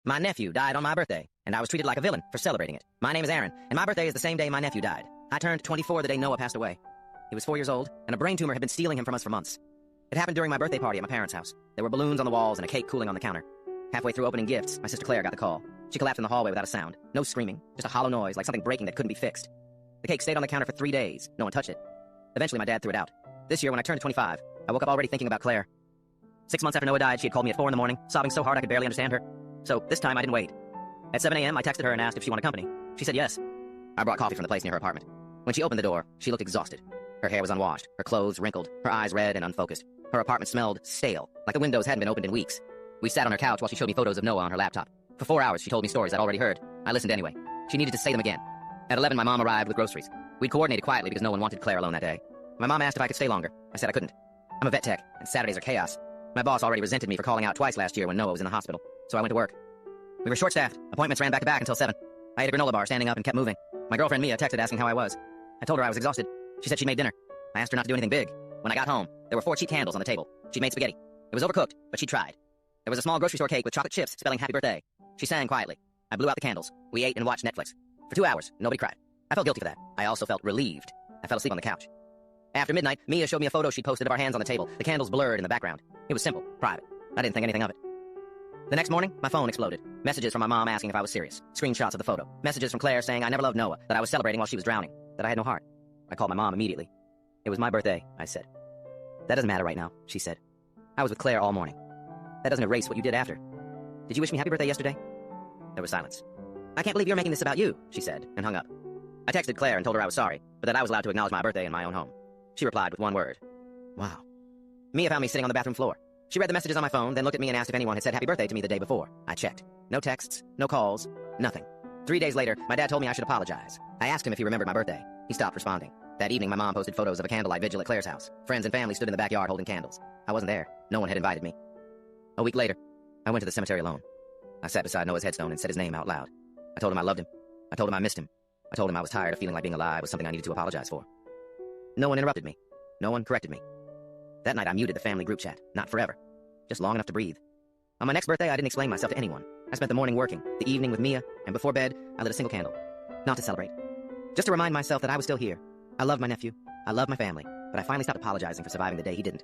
My nephew died on my birthday, and I was treated like a villain for celebrating it. My name is Aaron, and my birthday is the same day my nephew died. I turned 24 the day Noah passed away. He was 4 years old, and a brain tumor had been stealing him from us for months. It happened during my birthday party at my parents' house. There were balloons on the walls and a cake cooling on the counter. Halfway through opening gifts, my sister Claire got the call. She collapsed in the hallway without a sound. No screaming, just a hollow noise like something breaking that couldn't be fixed. The cake stayed on the counter for 3 days. No one touched it. Eventually, my dad threw it out. This year, when I turned 25, I woke up already thinking about Claire. 6 months after Noah died, she had called me at 4 in the morning, sobbing so hard I could barely understand her. So this time, I didn't wait. At 7 a.m., I texted her and asked if she wanted company. She said yes. I brought coffee from the place near her apartment. When she opened the door, she looked exhausted. Her hair was unwashed, her clothes wrinkled, her eyes red and unfocused. Her apartment smelled stale, like the windows hadn't been opened in weeks. We sat on her couch while she showed me photos of Noah on her laptop. For 4 hours, she told me stories I'd already heard. I listened anyway. She needed to say them again. At 11, my mom arrived with groceries. We'd coordinated quietly because no one wanted Claire alone that day. My mom asked if I could stay longer. I said I couldn't. I'm a vet tech, and Saturdays are chaos. My boss already resented me for calling out twice last year when Noah was in the hospital, so I went to work. We were short-staffed. Appointments ran back-to-back until 7. I ate a granola bar standing up and kept moving. My girlfriend Mia texted asking how I was. I told her I was exhausted. She said she made dinner. I asked her not to do anything big. When I got home, there were 4 cheap candles on the table. She made spaghetti. It was overcooked, but she tried. There was a small grocery store cake with chocolate chips spelling happy birthday. She sang quietly. I blew out the candles. We ate and watched Netflix. For 2 hours, nobody cried. I felt guilty for that. I also felt relieved. I fell asleep on the couch. After midnight, Mia showed me a photo she'd posted of our hands on the table, the candles blurred in the background. It was simple, private. I didn't think anything of it. The next morning, my phone exploded. Messages from my mom asking if I was serious. Screenshots of the photo. Messages from Claire saying I never loved Noah, that I was celebrating while she was drowning, that I had no heart. I called my mom immediately. It was my birthday, I said. That doesn't matter right now, she said. I was with Claire all morning. That doesn't erase what you did after. Did you wish me happy birthday yesterday? There was silence. I can't believe you're making this about you, she said, and hung up. I texted Claire and told her I was sorry, but that I was allowed to acknowledge my birthday in my own home. She replied with one word. Wow. Mia found me sitting on the bathroom floor. She read the messages on my phone, then looked at me and asked if anyone had said happy birthday to me the day before. I checked. No texts, no calls, nothing. 3 days later, my dad told me I should apologize. I asked him if he remembered my birthday. He stopped responding. That evening, my mom posted photos of a candlelight vigil at Claire's house. Friends and family stood in the backyard holding candles. I wasn't there. No one had invited me. A week later, I went to the cemetery alone. I sat beside Noah's headstone and said his name out loud. I told him I loved him. I told him I missed him. I told him I was tired of feeling like being alive was something I needed to apologize for. No one interrupted me. No one corrected me. That night, I muted the family group chat. Not forever. Just long enough to breathe. On my next birthday, I didn't explain myself to anyone. I spent the morning working, the evening with Mia, and before bed, I lit a single candle. Not to celebrate. Just to remind myself that I was still here. I loved my nephew. I loved my family. But I finally stopped apologizing for surviving the day he didn't.